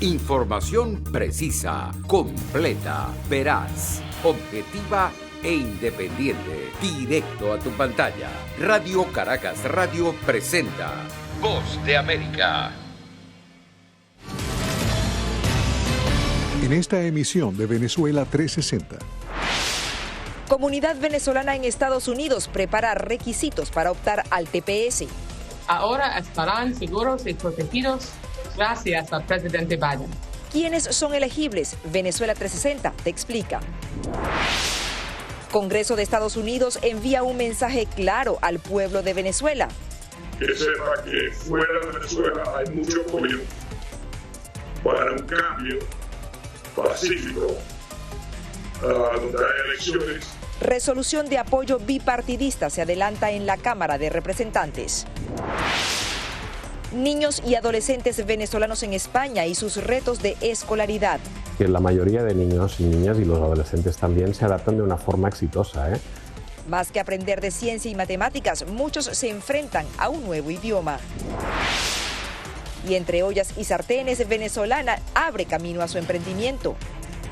Información precisa, completa, veraz, objetiva e independiente. Directo a tu pantalla. Radio Caracas Radio presenta Voz de América. En esta emisión de Venezuela 360. Comunidad venezolana en Estados Unidos prepara requisitos para optar al TPS. Ahora estarán seguros y protegidos gracias al presidente Biden. ¿Quiénes son elegibles? Venezuela 360 te explica. Congreso de Estados Unidos envía un mensaje claro al pueblo de Venezuela. Que sepa que fuera de Venezuela hay mucho apoyo para un cambio pacífico, donde hay elecciones. Resolución de apoyo bipartidista se adelanta en la Cámara de Representantes. Niños y adolescentes venezolanos en España y sus retos de escolaridad. Que la mayoría de niños y niñas y los adolescentes también se adaptan de una forma exitosa, Más que aprender de ciencia y matemáticas, muchos se enfrentan a un nuevo idioma. Y entre ollas y sartenes, venezolana abre camino a su emprendimiento.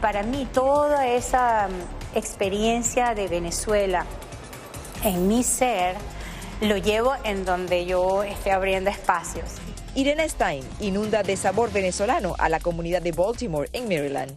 Para mí toda esa experiencia de Venezuela en mi ser lo llevo en donde yo estoy abriendo espacios. Irena Stein inunda de sabor venezolano a la comunidad de Baltimore en Maryland.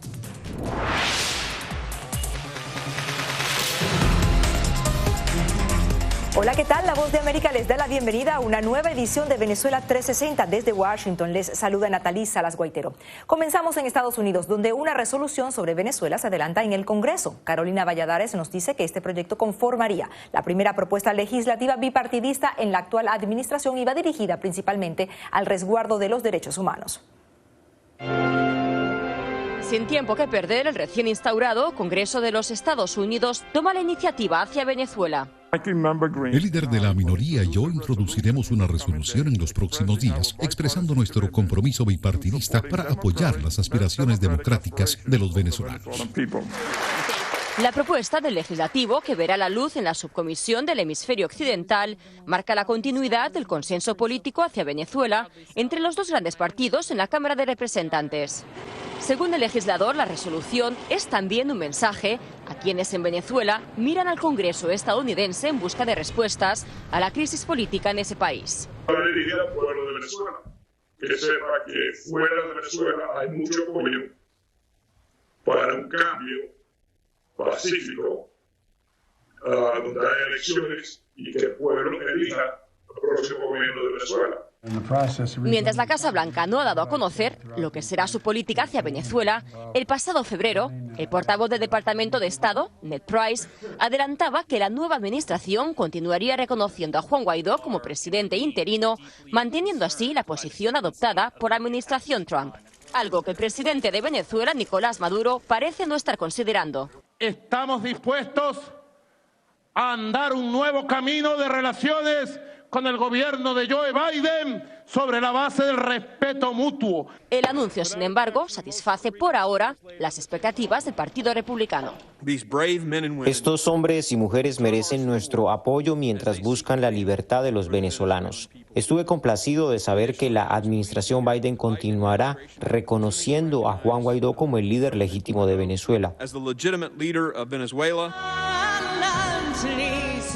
Hola, ¿qué tal? La Voz de América les da la bienvenida a una nueva edición de Venezuela 360. Desde Washington les saluda Natalí Salas Guaitero. Comenzamos en Estados Unidos, donde una resolución sobre Venezuela se adelanta en el Congreso. Carolina Valladares nos dice que este proyecto conformaría la primera propuesta legislativa bipartidista en la actual administración y va dirigida principalmente al resguardo de los derechos humanos. Sin tiempo que perder, el recién instaurado Congreso de los Estados Unidos toma la iniciativa hacia Venezuela. El líder de la minoría y yo introduciremos una resolución en los próximos días expresando nuestro compromiso bipartidista para apoyar las aspiraciones democráticas de los venezolanos. La propuesta del legislativo, que verá la luz en la subcomisión del hemisferio occidental, marca la continuidad del consenso político hacia Venezuela entre los dos grandes partidos en la Cámara de Representantes. Según el legislador, la resolución es también un mensaje a quienes en Venezuela miran al Congreso estadounidense en busca de respuestas a la crisis política en ese país. Para dirigir al pueblo de Venezuela, que sepa que fuera de Venezuela hay mucho apoyo para un cambio pacífico, donde hay elecciones y que el pueblo elija al próximo gobierno de Venezuela. Mientras la Casa Blanca no ha dado a conocer lo que será su política hacia Venezuela, el pasado febrero, el portavoz del Departamento de Estado, Ned Price, adelantaba que la nueva administración continuaría reconociendo a Juan Guaidó como presidente interino, manteniendo así la posición adoptada por la administración Trump. Algo que el presidente de Venezuela, Nicolás Maduro, parece no estar considerando. Estamos dispuestos a andar un nuevo camino de relaciones con el gobierno de Joe Biden sobre la base del respeto mutuo. El anuncio, sin embargo, satisface por ahora las expectativas del Partido Republicano. Estos hombres y mujeres merecen nuestro apoyo mientras buscan la libertad de los venezolanos. Estuve complacido de saber que la administración Biden continuará reconociendo a Juan Guaidó como el líder legítimo de Venezuela.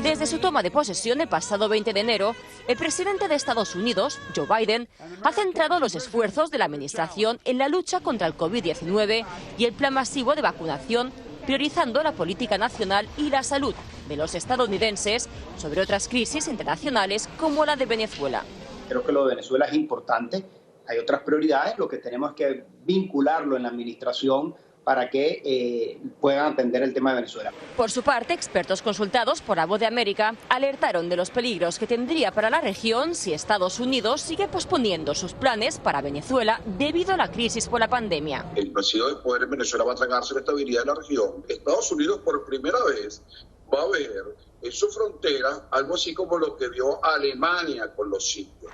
Desde su toma de posesión el pasado 20 de enero, el presidente de Estados Unidos, Joe Biden, ha centrado los esfuerzos de la administración en la lucha contra el COVID-19 y el plan masivo de vacunación, priorizando la política nacional y la salud de los estadounidenses sobre otras crisis internacionales como la de Venezuela. Creo que lo de Venezuela es importante, hay otras prioridades, lo que tenemos es que vincularlo en la administración para que puedan atender el tema de Venezuela. Por su parte, expertos consultados por La Voz de América alertaron de los peligros que tendría para la región si Estados Unidos sigue posponiendo sus planes para Venezuela debido a la crisis por la pandemia. El vacío de poder en Venezuela va a tragarse la estabilidad de la región. Estados Unidos por primera vez va a ver en su frontera algo así como lo que vio Alemania con los sitios.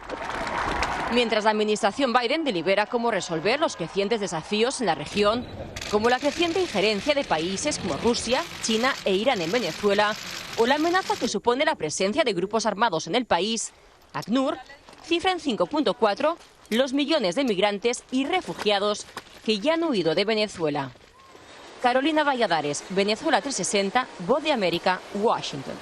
Mientras la administración Biden delibera cómo resolver los crecientes desafíos en la región, como la creciente injerencia de países como Rusia, China e Irán en Venezuela, o la amenaza que supone la presencia de grupos armados en el país, ACNUR cifra en 5.4 los millones de migrantes y refugiados que ya han huido de Venezuela. Carolina Valladares, Venezuela 360, Voz de América, Washington.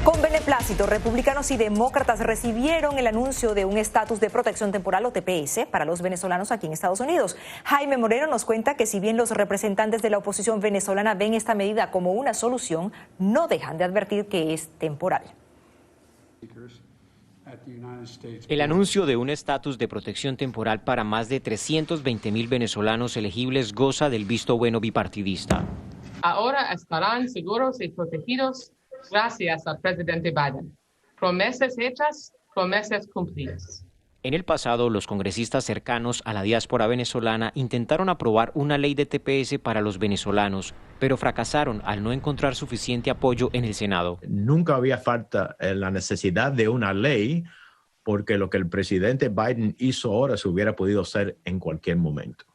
Con beneplácito, republicanos y demócratas recibieron el anuncio de un estatus de protección temporal o TPS para los venezolanos aquí en Estados Unidos. Jaime Moreno nos cuenta que si bien los representantes de la oposición venezolana ven esta medida como una solución, no dejan de advertir que es temporal. El anuncio de un estatus de protección temporal para más de 320,000 venezolanos elegibles goza del visto bueno bipartidista. Ahora estarán seguros y protegidos gracias al presidente Biden. Promesas hechas, promesas cumplidas. En el pasado, los congresistas cercanos a la diáspora venezolana intentaron aprobar una ley de TPS para los venezolanos, pero fracasaron al no encontrar suficiente apoyo en el Senado. Nunca había falta la necesidad de una ley, porque lo que el presidente Biden hizo ahora se hubiera podido hacer en cualquier momento.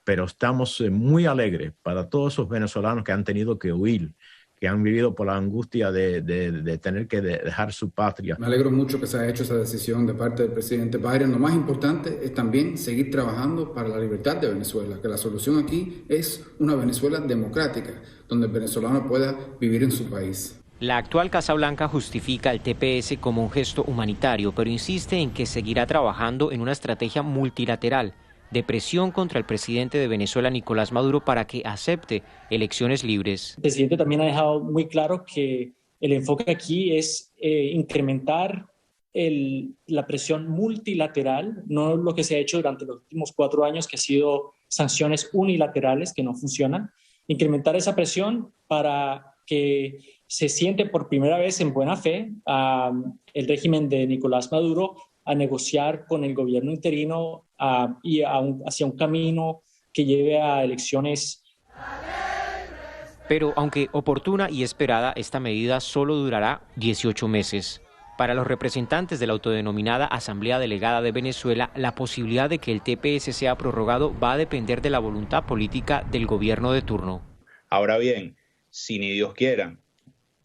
Pero estamos muy alegres para todos esos venezolanos que han tenido que huir, que han vivido por la angustia de tener que dejar su patria. Me alegro mucho que se haya hecho esa decisión de parte del presidente Biden. Lo más importante es también seguir trabajando para la libertad de Venezuela, que la solución aquí es una Venezuela democrática, donde el venezolano pueda vivir en su país. La actual Casa Blanca justifica el TPS como un gesto humanitario, pero insiste en que seguirá trabajando en una estrategia multilateral de presión contra el presidente de Venezuela, Nicolás Maduro, para que acepte elecciones libres. El presidente también ha dejado muy claro que el enfoque aquí es incrementar la presión multilateral, no lo que se ha hecho durante los últimos 4 años, que ha sido sanciones unilaterales que no funcionan, incrementar esa presión para que se siente por primera vez en buena fe el régimen de Nicolás Maduro a negociar con el gobierno interino y hacia un camino que lleve a elecciones. Pero aunque oportuna y esperada, esta medida solo durará 18 meses. Para los representantes de la autodenominada Asamblea Delegada de Venezuela, la posibilidad de que el TPS sea prorrogado va a depender de la voluntad política del gobierno de turno. Ahora bien, si ni Dios quiera,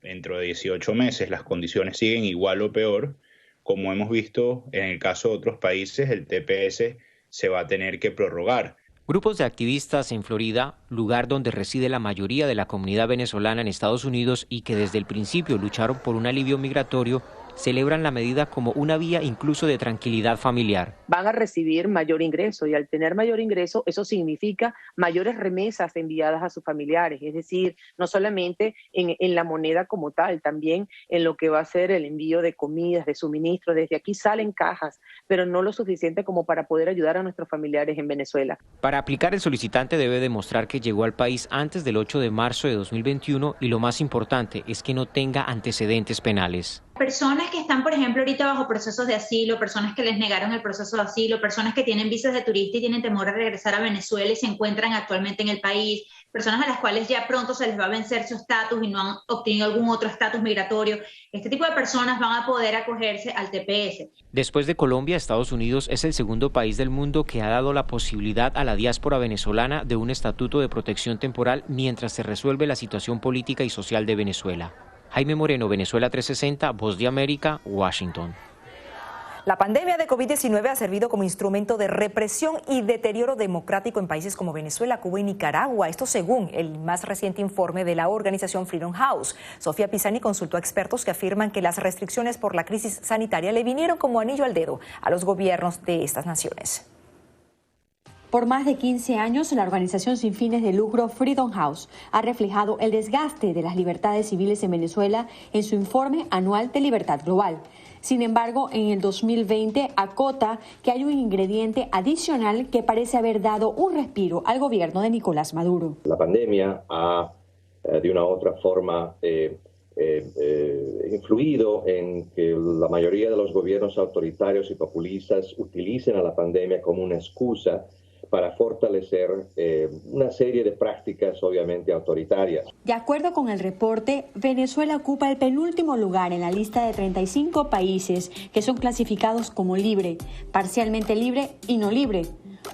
dentro de 18 meses las condiciones siguen igual o peor, como hemos visto en el caso de otros países, el TPS se va a tener que prorrogar. Grupos de activistas en Florida, lugar donde reside la mayoría de la comunidad venezolana en Estados Unidos y que desde el principio lucharon por un alivio migratorio, celebran la medida como una vía incluso de tranquilidad familiar. Van a recibir mayor ingreso y al tener mayor ingreso eso significa mayores remesas enviadas a sus familiares, es decir, no solamente en la moneda como tal, también en lo que va a ser el envío de comidas, de suministros. Desde aquí salen cajas, pero no lo suficiente como para poder ayudar a nuestros familiares en Venezuela. Para aplicar, el solicitante debe demostrar que llegó al país antes del 8 de marzo de 2021 y lo más importante es que no tenga antecedentes penales. Personas que están, por ejemplo, ahorita bajo procesos de asilo, personas que les negaron el proceso de asilo, personas que tienen visas de turista y tienen temor de regresar a Venezuela y se encuentran actualmente en el país, personas a las cuales ya pronto se les va a vencer su estatus y no han obtenido algún otro estatus migratorio. Este tipo de personas van a poder acogerse al TPS. Después de Colombia, Estados Unidos es el segundo país del mundo que ha dado la posibilidad a la diáspora venezolana de un estatuto de protección temporal mientras se resuelve la situación política y social de Venezuela. Jaime Moreno, Venezuela 360, Voz de América, Washington. La pandemia de COVID-19 ha servido como instrumento de represión y deterioro democrático en países como Venezuela, Cuba y Nicaragua. Esto según el más reciente informe de la organización Freedom House. Sofía Pisani consultó a expertos que afirman que las restricciones por la crisis sanitaria le vinieron como anillo al dedo a los gobiernos de estas naciones. Por más de 15 años, la organización sin fines de lucro Freedom House ha reflejado el desgaste de las libertades civiles en Venezuela en su informe anual de libertad global. Sin embargo, en el 2020 acota que hay un ingrediente adicional que parece haber dado un respiro al gobierno de Nicolás Maduro. La pandemia ha, de una u otra forma, influido en que la mayoría de los gobiernos autoritarios y populistas utilicen a la pandemia como una excusa para fortalecer una serie de prácticas obviamente autoritarias. De acuerdo con el reporte, Venezuela ocupa el penúltimo lugar en la lista de 35 países que son clasificados como libre, parcialmente libre y no libre.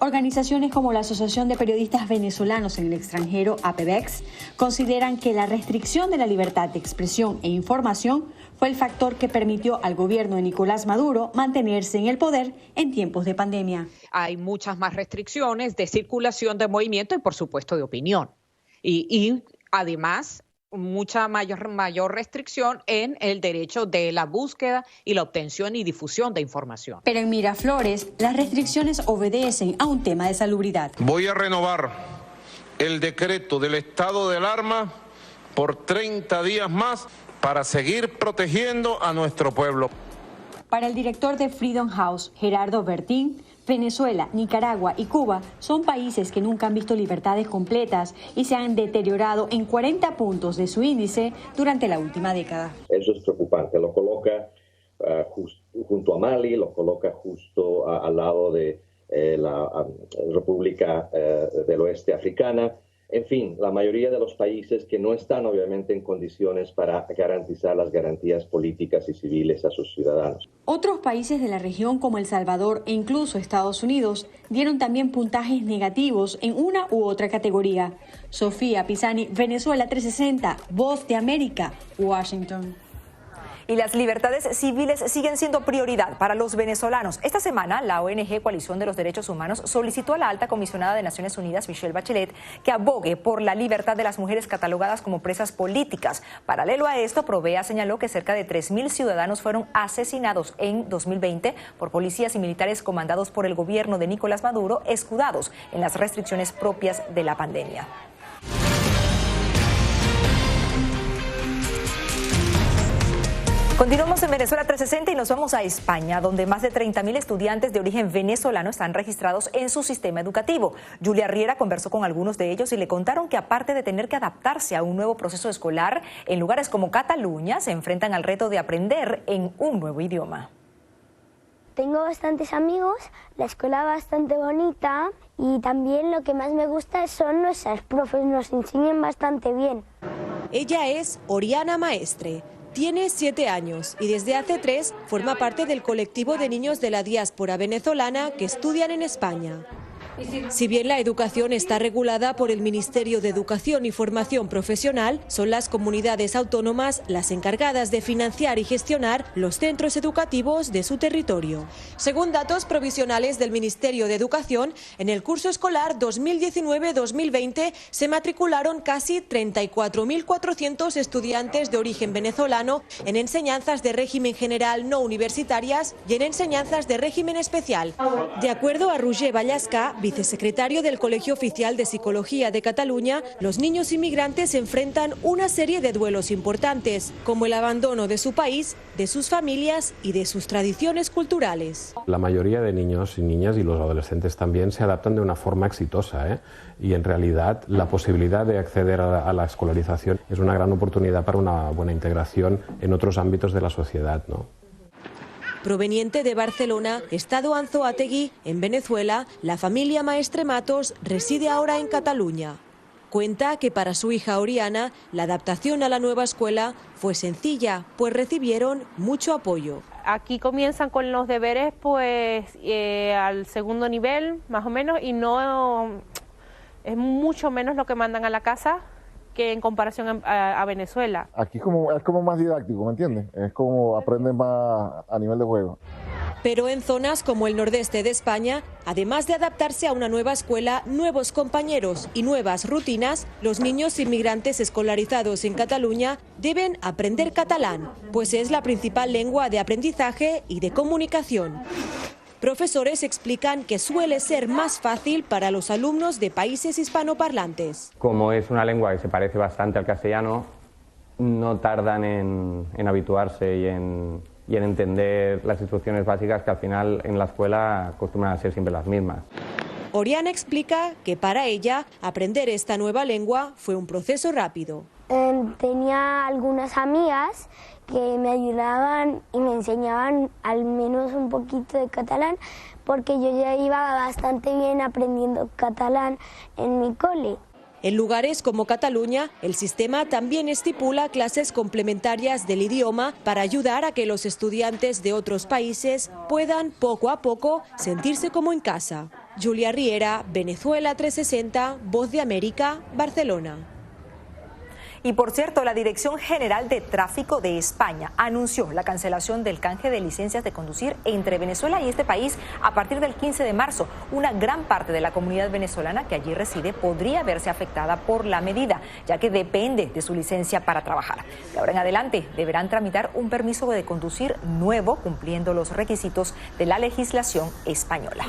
Organizaciones como la Asociación de Periodistas Venezolanos en el Extranjero, APEVEX, consideran que la restricción de la libertad de expresión e información fue el factor que permitió al gobierno de Nicolás Maduro mantenerse en el poder en tiempos de pandemia. Hay muchas más restricciones de circulación, de movimiento y, por supuesto, de opinión. Y además, mucha mayor restricción en el derecho de la búsqueda y la obtención y difusión de información. Pero en Miraflores, las restricciones obedecen a un tema de salubridad. Voy a renovar el decreto del estado de alarma por 30 días más para seguir protegiendo a nuestro pueblo. Para el director de Freedom House, Gerardo Bertín, Venezuela, Nicaragua y Cuba son países que nunca han visto libertades completas y se han deteriorado en 40 puntos de su índice durante la última década. Eso es preocupante. Lo coloca junto a Mali, lo coloca justo al lado de la República del Oeste Africana. En fin, la mayoría de los países que no están obviamente en condiciones para garantizar las garantías políticas y civiles a sus ciudadanos. Otros países de la región como El Salvador e incluso Estados Unidos dieron también puntajes negativos en una u otra categoría. Sofía Pisani, Venezuela 360, Voz de América, Washington. Y las libertades civiles siguen siendo prioridad para los venezolanos. Esta semana, la ONG Coalición de los Derechos Humanos solicitó a la alta comisionada de Naciones Unidas, Michelle Bachelet, que abogue por la libertad de las mujeres catalogadas como presas políticas. Paralelo a esto, Provea señaló que cerca de 3.000 ciudadanos fueron asesinados en 2020 por policías y militares comandados por el gobierno de Nicolás Maduro, escudados en las restricciones propias de la pandemia. Continuamos en Venezuela 360 y nos vamos a España, donde más de 30.000 estudiantes de origen venezolano están registrados en su sistema educativo. Julia Riera conversó con algunos de ellos y le contaron que aparte de tener que adaptarse a un nuevo proceso escolar, en lugares como Cataluña se enfrentan al reto de aprender en un nuevo idioma. Tengo bastantes amigos, la escuela bastante bonita y también lo que más me gusta son nuestros profes, nos enseñan bastante bien. Ella es Oriana Maestre. Tiene 7 años y desde hace 3 forma parte del colectivo de niños de la diáspora venezolana que estudian en España. Si bien la educación está regulada por el Ministerio de Educación y Formación Profesional, son las comunidades autónomas las encargadas de financiar y gestionar los centros educativos de su territorio. Según datos provisionales del Ministerio de Educación, en el curso escolar 2019-2020 se matricularon casi 34.400 estudiantes de origen venezolano en enseñanzas de régimen general no universitarias y en enseñanzas de régimen especial. De acuerdo a Roger Vallasca, vicesecretario del Colegio Oficial de Psicología de Cataluña, los niños inmigrantes enfrentan una serie de duelos importantes, como el abandono de su país, de sus familias y de sus tradiciones culturales. La mayoría de niños y niñas y los adolescentes también se adaptan de una forma exitosa, y en realidad la posibilidad de acceder a la escolarización es una gran oportunidad para una buena integración en otros ámbitos de la sociedad, ¿no? Proveniente de Barcelona, Estado Anzoátegui, en Venezuela, la familia Maestre Matos reside ahora en Cataluña. Cuenta que para su hija Oriana, la adaptación a la nueva escuela fue sencilla, pues recibieron mucho apoyo. Aquí comienzan con los deberes pues al segundo nivel, más o menos, y no es mucho menos lo que mandan a la casa que en comparación a Venezuela. Aquí es como más didáctico, ¿me entiendes? Es como aprenden más a nivel de juego. Pero en zonas como el nordeste de España, además de adaptarse a una nueva escuela, nuevos compañeros y nuevas rutinas, los niños inmigrantes escolarizados en Cataluña deben aprender catalán, pues es la principal lengua de aprendizaje y de comunicación. Profesores explican que suele ser más fácil para los alumnos de países hispanoparlantes. Como es una lengua que se parece bastante al castellano, no tardan en habituarse y en entender las instrucciones básicas que al final en la escuela acostumbran a ser siempre las mismas. Oriana explica que para ella aprender esta nueva lengua fue un proceso rápido. Tenía algunas amigas que me ayudaban y me enseñaban al menos un poquito de catalán, porque yo ya iba bastante bien aprendiendo catalán en mi cole. En lugares como Cataluña, el sistema también estipula clases complementarias del idioma para ayudar a que los estudiantes de otros países puedan poco a poco sentirse como en casa. Julia Riera, Venezuela 360, Voz de América, Barcelona. Y por cierto, la Dirección General de Tráfico de España anunció la cancelación del canje de licencias de conducir entre Venezuela y este país a partir del 15 de marzo. Una gran parte de la comunidad venezolana que allí reside podría verse afectada por la medida, ya que depende de su licencia para trabajar. De ahora en adelante deberán tramitar un permiso de conducir nuevo, cumpliendo los requisitos de la legislación española.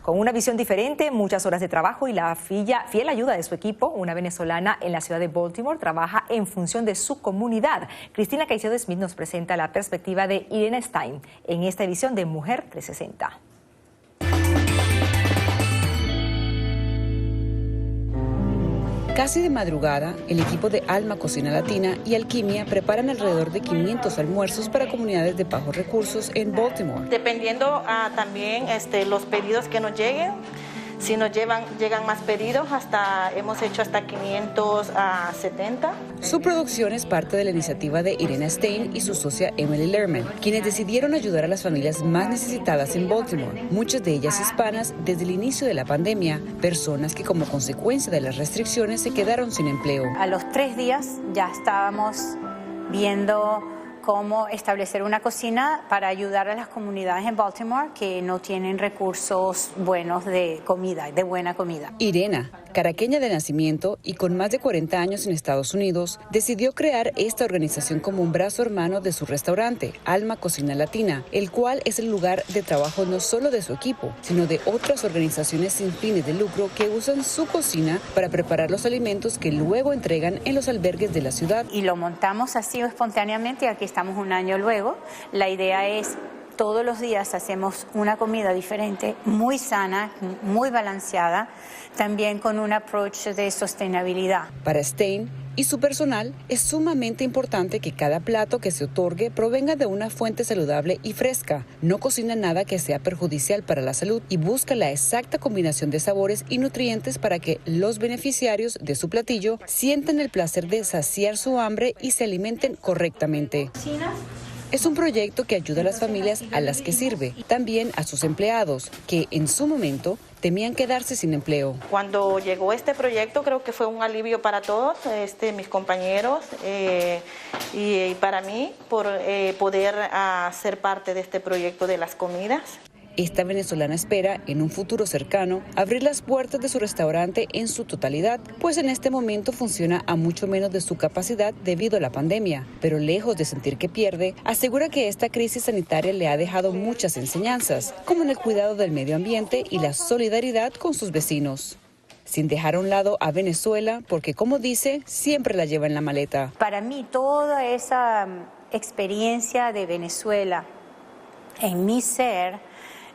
Con una visión diferente, muchas horas de trabajo y la fiel ayuda de su equipo, una venezolana en la ciudad de Baltimore trabaja en función de su comunidad. Cristina Caicedo Smith nos presenta la perspectiva de Irena Stein en esta edición de Mujer 360. Casi de madrugada, el equipo de Alma Cocina Latina y Alquimia preparan alrededor de 500 almuerzos para comunidades de bajos recursos en Baltimore. Dependiendo también los pedidos que nos lleguen, si nos llegan más pedidos, hemos hecho hasta 570. Su producción es parte de la iniciativa de Irena Stein y su socia Emily Lerman, quienes decidieron ayudar a las familias más necesitadas en Baltimore, muchas de ellas hispanas desde el inicio de la pandemia, personas que como consecuencia de las restricciones se quedaron sin empleo. A los 3 días ya estábamos viendo cómo establecer una cocina para ayudar a las comunidades en Baltimore que no tienen recursos buenos de comida, de buena comida. Irena, caraqueña de nacimiento y con más de 40 años en Estados Unidos, decidió crear esta organización como un brazo hermano de su restaurante, Alma Cocina Latina, el cual es el lugar de trabajo no solo de su equipo, sino de otras organizaciones sin fines de lucro que usan su cocina para preparar los alimentos que luego entregan en los albergues de la ciudad. Y lo montamos así espontáneamente y aquí estamos un año luego. La idea es todos los días hacemos una comida diferente, muy sana, muy balanceada, también con un approach de sostenibilidad. Para Stein y su personal es sumamente importante que cada plato que se otorgue provenga de una fuente saludable y fresca. No cocina nada que sea perjudicial para la salud y busca la exacta combinación de sabores y nutrientes para que los beneficiarios de su platillo sientan el placer de saciar su hambre y se alimenten correctamente. Es un proyecto que ayuda a las familias a las que sirve, también a sus empleados, que en su momento temían quedarse sin empleo. Cuando llegó este proyecto creo que fue un alivio para todos, mis compañeros y para mí por poder ser parte de este proyecto de las comidas. Esta venezolana espera, en un futuro cercano, abrir las puertas de su restaurante en su totalidad, pues en este momento funciona a mucho menos de su capacidad debido a la pandemia. Pero lejos de sentir que pierde, asegura que esta crisis sanitaria le ha dejado muchas enseñanzas, como en el cuidado del medio ambiente y la solidaridad con sus vecinos. Sin dejar a un lado a Venezuela, porque como dice, siempre la lleva en la maleta. Para mí toda esa experiencia de Venezuela en mi ser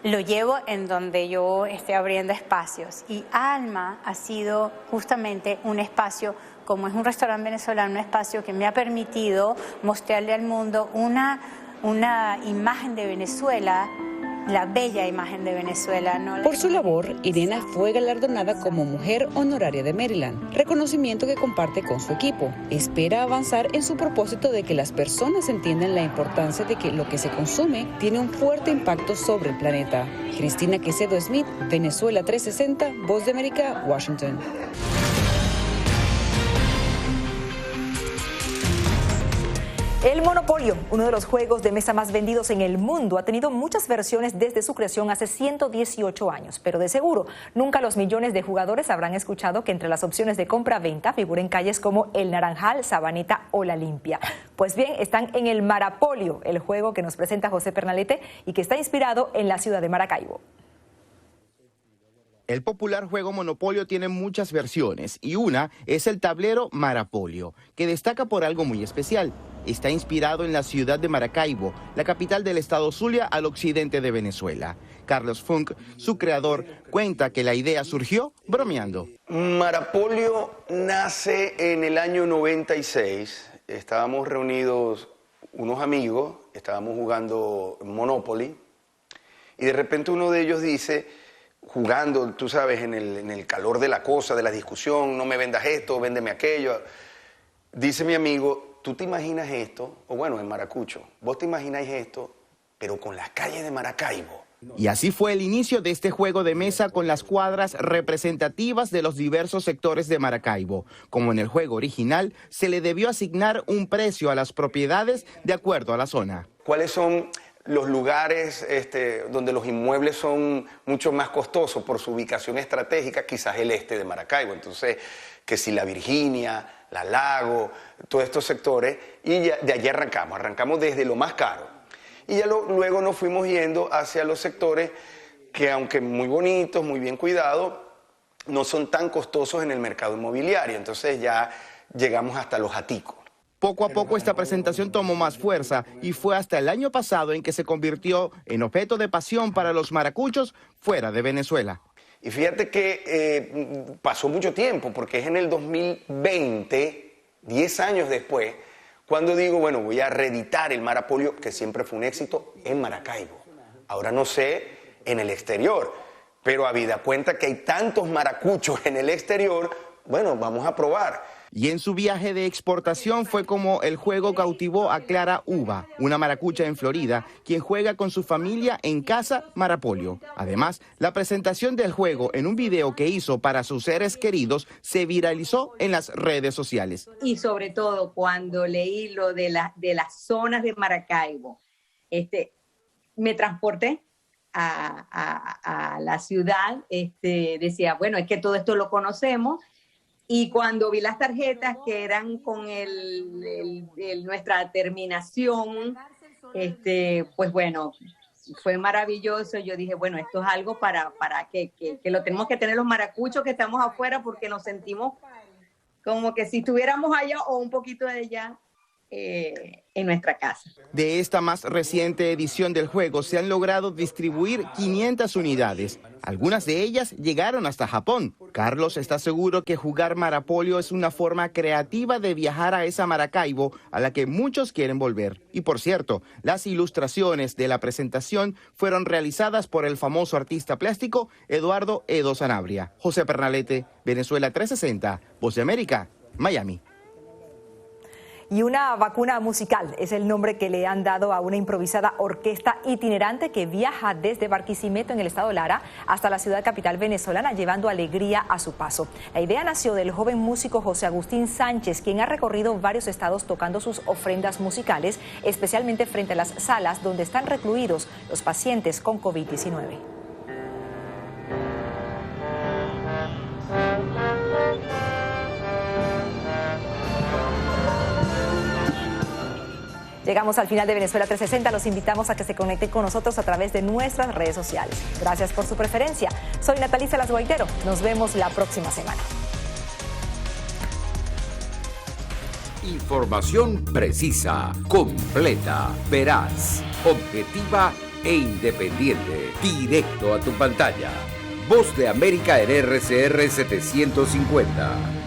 lo llevo en donde yo esté abriendo espacios y Alma ha sido justamente un espacio, como es un restaurante venezolano, un espacio que me ha permitido mostrarle al mundo una imagen de Venezuela, la bella imagen de Venezuela, ¿no? Por su labor, Irena fue galardonada como Mujer Honoraria de Maryland, reconocimiento que comparte con su equipo. Espera avanzar en su propósito de que las personas entiendan la importancia de que lo que se consume tiene un fuerte impacto sobre el planeta. Cristina Caicedo Smith, Venezuela 360, Voz de América, Washington. El Monopolio, uno de los juegos de mesa más vendidos en el mundo, ha tenido muchas versiones desde su creación hace 118 años, pero de seguro nunca los millones de jugadores habrán escuchado que entre las opciones de compra-venta figuren calles como El Naranjal, Sabaneta o La Limpia. Pues bien, están en el Marapolio, el juego que nos presenta José Pernalete y que está inspirado en la ciudad de Maracaibo. El popular juego Monopolio tiene muchas versiones y una es el tablero Marapolio, que destaca por algo muy especial. Está inspirado en la ciudad de Maracaibo, la capital del estado Zulia al occidente de Venezuela. Carlos Funk, su creador, cuenta que la idea surgió bromeando. Marapolio nace en el año 96. Estábamos reunidos unos amigos, estábamos jugando Monopoly y de repente uno de ellos dice, jugando, tú sabes, en el calor de la cosa, de la discusión, no me vendas esto, véndeme aquello. Dice mi amigo, ¿tú te imaginas esto? O bueno, en Maracucho, vos te imagináis esto, pero con las calles de Maracaibo. Y así fue el inicio de este juego de mesa con las cuadras representativas de los diversos sectores de Maracaibo. Como en el juego original, se le debió asignar un precio a las propiedades de acuerdo a la zona. ¿Cuáles son los lugares donde los inmuebles son mucho más costosos por su ubicación estratégica? Quizás el este de Maracaibo. Entonces, que si la Virginia, la Lago, todos estos sectores, y ya, de allí arrancamos desde lo más caro. Y ya luego nos fuimos yendo hacia los sectores que, aunque muy bonitos, muy bien cuidados, no son tan costosos en el mercado inmobiliario. Entonces ya llegamos hasta los Aticos. Poco a poco esta presentación tomó más fuerza y fue hasta el año pasado en que se convirtió en objeto de pasión para los maracuchos fuera de Venezuela. Y fíjate que pasó mucho tiempo, porque es en el 2020, 10 años después, cuando digo, bueno, voy a reeditar el Marapolio, que siempre fue un éxito, en Maracaibo. Ahora no sé en el exterior, pero habida cuenta que hay tantos maracuchos en el exterior, bueno, vamos a probar. Y en su viaje de exportación fue como el juego cautivó a Clara Uva, una maracucha en Florida, quien juega con su familia en Casa Marapolio. Además, la presentación del juego en un video que hizo para sus seres queridos se viralizó en las redes sociales. Y sobre todo cuando leí lo de las zonas de Maracaibo, me transporté a la ciudad, decía, bueno, es que todo esto lo conocemos. Y cuando vi las tarjetas que eran con nuestra terminación, pues bueno, fue maravilloso. Yo dije, bueno, esto es algo para que lo tenemos que tener los maracuchos que estamos afuera, porque nos sentimos como que si estuviéramos allá o un poquito de allá en nuestra casa. De esta más reciente edición del juego se han logrado distribuir 500 unidades. Algunas de ellas llegaron hasta Japón. Carlos está seguro que jugar Marapolio es una forma creativa de viajar a esa Maracaibo a la que muchos quieren volver. Y por cierto, las ilustraciones de la presentación fueron realizadas por el famoso artista plástico Eduardo Edo Sanabria. José Pernalete, Venezuela 360, Voz de América, Miami. Y una vacuna musical es el nombre que le han dado a una improvisada orquesta itinerante que viaja desde Barquisimeto en el estado Lara hasta la ciudad capital venezolana, llevando alegría a su paso. La idea nació del joven músico José Agustín Sánchez, quien ha recorrido varios estados tocando sus ofrendas musicales, especialmente frente a las salas donde están recluidos los pacientes con COVID-19. Llegamos al final de Venezuela 360. Los invitamos a que se conecten con nosotros a través de nuestras redes sociales. Gracias por su preferencia. Soy Natalicia Las Guaitero. Nos vemos la próxima semana. Información precisa, completa, veraz, objetiva e independiente. Directo a tu pantalla. Voz de América en RCR 750.